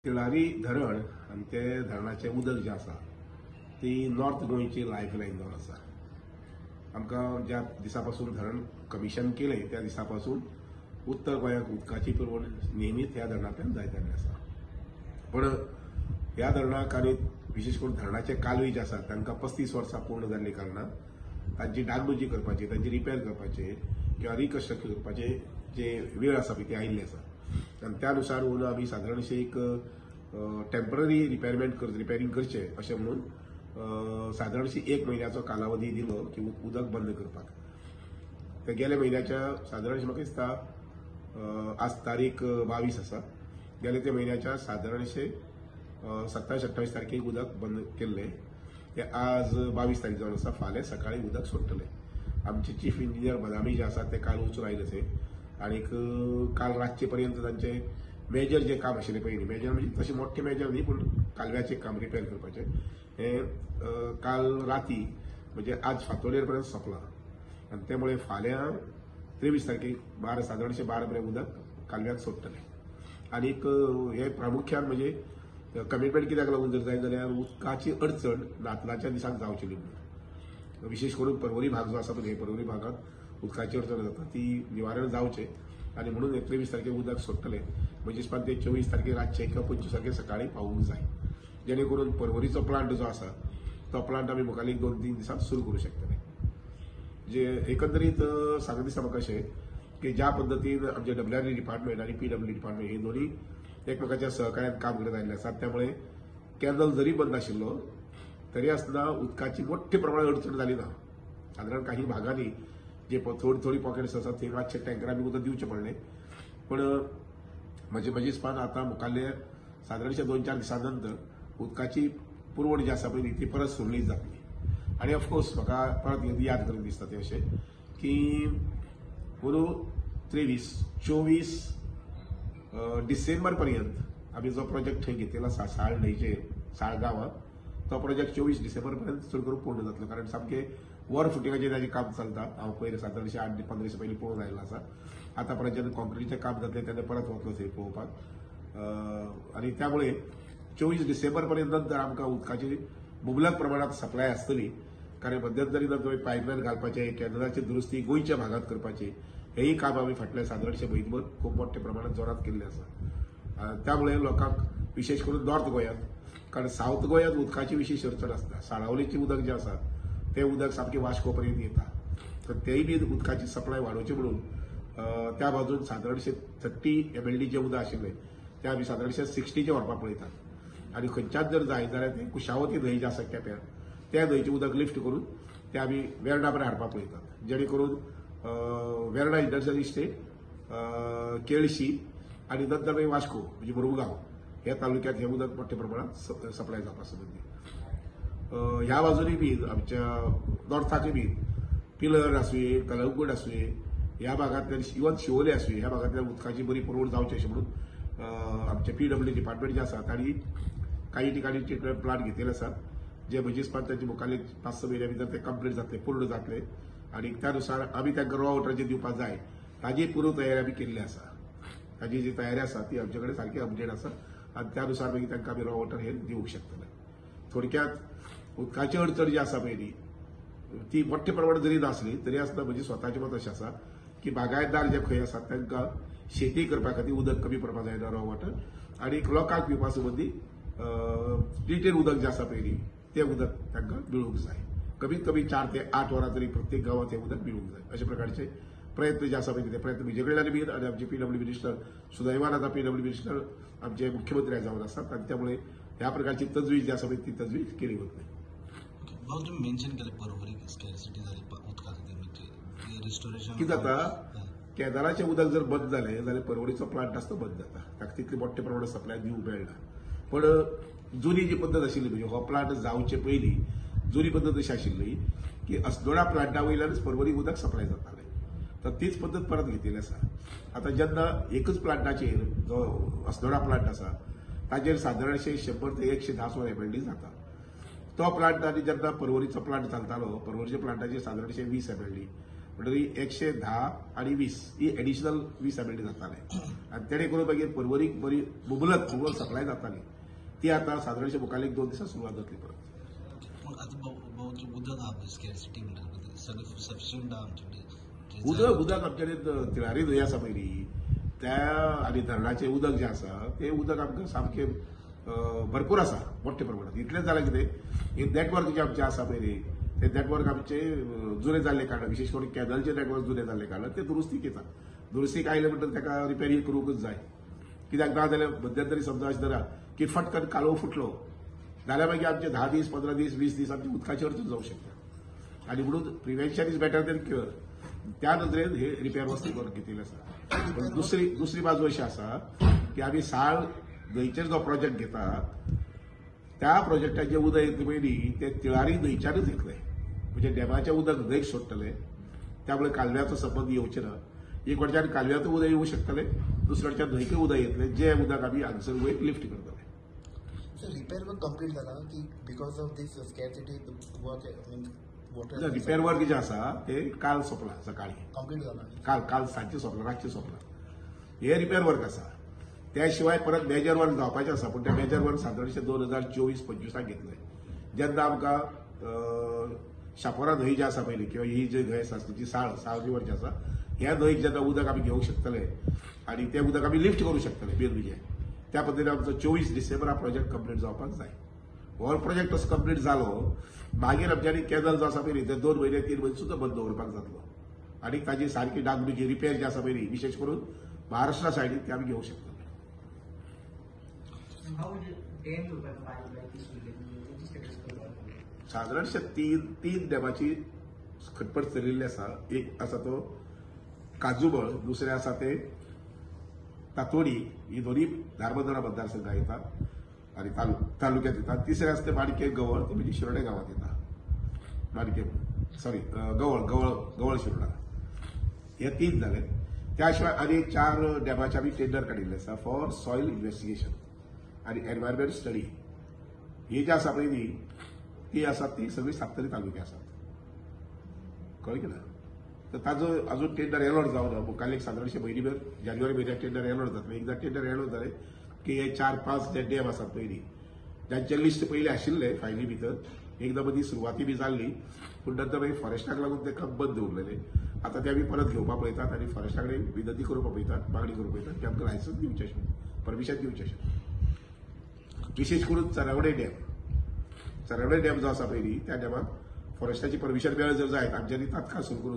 तिळारी धरण आणि ते धरणाचे उदक जे आसा ती नॉर्थ गोंयची लायफलायन जावन आसा. आमकां ज्या दिसा पासून धरण कमिशन केलें त्या दिसा पासून उत्तर गोंयांत उदकाची पुरवण नेहमीच ह्या धरणांतल्यान जायत आसा. पण ह्या धरणाक आनी विशेष करून धरणाचे कालवे जे आसात तांकां 35 वर्सां पूर्ण जाल्ले कारणान तांची डागडुजी करपाची, तांची रिपेर करपाचे किंवा रिकन्स्ट्रक्शन करपाचे जे वेळ आसा पळय ती आयिल्ली आसा. आणि त्यानुसार म्हणून आमी सादारणशे एक टेम्पररी रिपेरिंग करचे अशें म्हणून सादारणशी 1 म्हयन्याचो कालावधी दिलो की उदक बंद करपाक. ते गेल्या म्हयन्याच्या सादारणशे म्हाका दिसता आज तारीख 22 आसा. गेल्या त्या म्हयन्याच्या सादारणशे 27-28 तारखेक उदक बंद केल्लें. ते आज 22 तारीख जावन आसा. फाल्यां सकाळीं उदक सोडटलें. आमचे चीफ इंजिनियर बदामी जे आसात ते काल वचून आयले थंय आनीक काल रातचे पर्यंत तांचे मेजर जे काम आशिल्लें पयलीं मेजर म्हणजे तशें मोठे मेजर न्ही पूण कालव्याचें काम रिपेर करपाचें हें काल राती म्हणजे आज फांतोडेर पर्यंत सोंपलां. आनी त्यामुळे फाल्यां 23 तारखेक सादारणशे 12 पर्यंत उदक कालव्याक सोडटलें. आनीक हे प्रामुख्यान म्हणजे कमिटमेंट कित्याक लागून जर जाय जाल्यार उदकाची अडचण नातलाच्या दिसाक जावची न्ही म्हणून. विशेष करून पर्वरी भाग जो आसा पळय पर्वरी भागात उदकाची अडचण जाता ती निवारण जावचें आनी म्हणून 23 तारखेक उदक सोडटलें. म्हणजे ते 24 तारखेक रातचे किंवा 25 तारखेक सकाळीं पावूंक जाय जेणे करून पर्वरीचो प्लांट जो आसा तो प्लांट आमी मुखाल्ली 2-3 दिसांत सुरू करूं शकतले. जे एकंदरीत सांगता दिसता म्हाका अशें की ज्या पद्दतीन आमचे WRD डिपार्टमेंट आनी PWD डिपार्टमेंट हे दोन्ही एकमेकाच्या सहकार्यान काम करत आयिल्ले आसात. त्यामुळे कॅनल जरी बंद आशिल्लो तरी आसतना उदकाची मोठ्या प्रमाणात अडचण जाली ना. सादारण काही भागांनी जे थोडी पॉकेट्स आसात थंय मातशे टँकरांनी उदक दिवचें पडलें. पण म्हजे हिसपान आतां मुखाल्ले सादारणशे 2-4 दिसां नंतर उदकाची पुरवण जी आसा पळय ती परत सुरळीत जातली. आनी ऑफकोर्स म्हाका परत याद करूंक दिसता तें अशें की अंदू 23-24 डिसेंबर पर्यंत आमी जो प्रोजेक्ट थंय घेतिल्लो आसा साळ न्हंयचेर साळगांवां तो प्रोजेक्ट 24 डिसेंबर पर्यंत चड करून पूर्ण जातलो. कारण सामकें वर फुटिंगाचेर ताजें काम चलता. हांव पयर सादारणशे 8-15 दीस पयलीं पळोवन आयिल्लो आसा. आतां परत जेन्ना कॉन्क्रिटीचें काम जातलें तेन्ना परत वतलो थंय पळोवपाक. आनी त्यामुळे 24 डिसेंबर पर्यंत नंतर आमकां उदकाची मुबलक प्रमाणात सप्लाय आसतली. कारण मध्यंतरी नंतर पायपलायन घालपाचें कॅनलाची दुरुस्ती गोंयच्या भागात करपाची हेही काम आमी फाटल्या सादारणशे म्हयनभर खूब मोठ्या प्रमाणात जोरात केल्लें आसा. त्यामुळे लोकांक विशेष करून नॉर्थ गोंयांत कारण साऊथ गोंयांत उदकाची विशेष अडचण आसता. साळावलीचें उदक जें आसा तें उदक सामकें वास्को पर्यंत येता. तर तेय बी उदकाची सप्लाय वाडोवची म्हणून त्या बाजून सादारणशे 30 MLD जें उदक आशिल्लें तें आमी सादारणशे 60चे व्हरपाक पळयतात. आनी खंयच्याच जर जाय जाल्यार तें कुशावती न्हंय जें आसा केप्यां त्या न्हंयचें उदक लिफ्ट करून तें आमी वेर्णा पर्यंत हाडपाक पळयतात. जेणे करून वेर्णा इंडस्ट्रियल इस्टेट, केळशी आनी नंतर मागीर वास्को म्हणजे मुरमुगांव ह्या तालुक्यांत हें उदक मोठ्या प्रमाणात सप्लाय जावपा संबंदी. ह्या बाजूनी बी आमच्या नॉर्थाकय बी पिलर आसूं कलंगूट आसूं ह्या भागांतल्यान इवन शिवोले आसूं ह्या भागांतल्यान उदकाची बरी पुरवण जावची अशें म्हणून आमचे PWD डिपार्टमेंट जे आसा तांणी काही ठिकाणी ट्रिटमेंट प्लांट घेतिल्ले आसात जे म्हजे हिसपान तांचे मुखाल्ले 5-6 म्हयन्या भितर ते कंप्लीट जातले पूर्ण जातले. आनी त्यानुसार आमी तांकां रॉ वॉटर जें दिवपाक जाय ताजी पूर्व तयारी आमी केल्ली आसा. ताजी जी तयारी आसा ती आमचे कडेन सारकी अपडेट आसा आनी त्यानुसार मागीर तांकां आमी रॉ वॉटर हे दिवंक शकतले. थोडक्यात उदकाची अडचण जी आसा पळय ती मोठ्या प्रमाणात जरी नासली तरी आसतना म्हजें स्वताचें मत अशें आसा की बागायतदार जे खंय आसात तांकां शेती करपा खातीर उदक कमी पडपाक जायना रॉ वॉटर आनी लोकांक पिवपा संबंदी ट्रिटेड उदक जें आसा पळय तें उदक तांकां मेळूंक जाय. कमीत कमी 4 ते 8 वरां तरी प्रत्येक गांवांत हें उदक मेळूंक जाय अशा प्रकारचे प्रयत्न जे आसा पळय ते प्रयत्न म्हजे कडल्यान बी आनी आमचे PWD मिनिस्टर सुदैवान आतां PWD मिनिस्टर आमचे मुख्यमंत्री जावन आसात आनी त्यामुळे ह्या प्रकारची तजवीज जी आसा पळय ती तजवीज केली वतली. भाऊ तुम्ही मेन्शन केलं पर्वरी स्कॅरसिटी झाली उदकाची म्हणजे रिस्टोरेशन कितें जाता कॅनलाचें उदक जर बंद जालें जाल्यार पर्वरीचो प्लांट आसता बंद जाता. ताका तितली मोठ्या प्रमाणात सप्लाय दिवंक मेळना. पण जुनी जी पद्दत आशिल्ली म्हणजे हो प्लांट जावचे पयलीं जुनी पद्दत अशी आशिल्ली की अस्नोडा प्लांटा वयल्यानच पर्वरी उदक सप्लाय जातालें. तर तीच पद्दत परत घेतिल्ली आसा. आतां जेन्ना एकच प्लांटाचेर जो अस्नोडा प्लांट आसा ताचेर सादारणशे 100 ते 110 MLD जाता. तो प्लांट आनी जेन्ना पर्वरीचो प्लांट चलतालो पर्वरीच्या प्लांटाचेर सादारणशे 20 MLD म्हणटरी 110 आणि 20 ही एडिशनल 20 एमएलडी जाताले आणि तेणे करून मागीर पर्वरीक बरी मुबलक सप्लाय जाताली ती आता साधारणशे मुखाल्ले 2 दिसां सुरवात जातली परत. पण आता भाऊ जे उदक आहा स्कॅरसिटी म्हणटा सगळें सफिशियंट आहा आमचे कडेन उदक आमचे कडेन तिळारी न्हंय आसा पयली त्या आनी धरणाचें उदक जें आसा तें उदक आमकां सामकें भरपूर आसा मोठ्या प्रमाणात. इतलेंच जालें कितें हे नेटवर्क जे आमचें आसा पळय रे ते नेटवर्क आमचे जुने जाल्ले कारणान विशेष करून कॅनलचे नेटवर्क जुने जाल्ले कारणान ते दुरुस्तीक येता. दुरुस्तीक आयले म्हणटच ताका रिपेरी करूंकच जाय. कित्याक ना जाल्यार मध्यंतरी समजा अशें धरा की फटकन कालवो फुटलो जाल्यार मागीर आमचे 10 दीस 15 दीस 20 दीस आमची उदकाची अडचण जावंक शकता. आनी म्हणून prevention is better than cure त्या नदरेन हे रिपेर वस्तू करून घेतिल्ले आसा. पण दुसरी बाजू अशी आसा की आमी साळ न्हंयचेर जो प्रोजेक्ट घेतात त्या प्रोजेक्टाचे उदक येतले पयलीं ते तिळारी न्हंयच्यानच येतले म्हणजे डॅमाचें उदक न्हंयक सोडटले त्यामुळे कालव्याचो संबंद येवचे ना. एक वटच्यान कालव्याचो उदक येवंक शकतले दुसरे वटच्यान न्हंयकय उदक येतले जे उदक आमी हांगसर वयर लिफ्ट करतले. So repair work complete झाला की because of this scarcity the work water repair work जे आसा ते काल सोंपला सकाळी complete झाला. काल सांजचे सोंपला रातचे सोंपला. हे रिपेर वर्क आसा. त्या शिवाय परत मेजर वर्क जावपाचें आसा पूण ते मेजर वर्क सादारणशे 2024-25 घेतले. जेन्ना आमकां शापोरा न्हंय जी आसा पयली किंवा ही जी न्हंय आसा तिची साळ रिवर जी आसा ह्या न्हंयक जेन्ना उदक आमी घेवंक शकतले आनी तें उदक आमी लिफ्ट करूंक शकतले बेलुजे त्या पद्दतीन आमचो 24 डिसेंबर हा प्रोजेक्ट कंप्लीट जावपाक जाय. हो प्रोजेक्ट असो कंप्लीट जालो मागीर आमच्यांनी कॅनल जो आसा पयली ते 2 महिने 3 महिने सुद्दां बंद दवरपाक जातलो आनी ताजी सारकी डागडुजी रिपेर जी आसा पयली विशेष करून महाराष्ट्रा सायडीन ती आमी घेवंक शकतले. साधारणशे तीन डॅमाची खटपट चलिल्ली आसा. एक आसा तो काजूबळ दुसरे आसा ते तातोडी ही दोन्ही धारबांदोडा मतदारसंघात येतात आणि तालुक्यात येतात. तिसरे आसा ते माणके गवळ ते म्हणजे शिरोडे गावात येतात. माणके सॉरी गवळ शिरोडा हे 3 झाले. त्याशिवाय आनी 4 डॅमाचे आमी टेंडर काडिल्ले आसा फॉर सॉयल इन्व्हेस्टिगेशन आणि एनवायरमेंट स्टडी. ही जी आसा पळय ती आसा ती सगळी 7 तालुके आसात. कळ्ळें ना. तर ताजो अजून टेंडर अलॉट जावं ना. मुखाल्ले साधारणशे म्हयनेभर जानेवारी म्हयन्यात टेंडर अलॉट जातले. एकदा टेंडर अलॉट जाले की हे 4-5 जे डॅम आसात पयलीं जांचे लिस्ट पयलीं आशिल्ले फायली भितर एकदा मदीं सुरवाती बी जाल्ली पूण नंतर मागीर फॉरेस्टाक लागून ते काम बंद उरलेले. आता ते आमी परत घेवपाक पळयतात आनी फॉरेस्टा कडेन विनंती करपाक पळयतात मागणी करपाक पळयतात की आमकां लायसन्स दिवचें आशिल्लें परमिशन दिवचें आशिल्लें. विशेष करून चरावडे डॅम जो आसा पयली त्या डॅमाक फॉरेस्टाची परमिशन मेळत जर जायत आमच्यांनी तात्काळ सुरू करून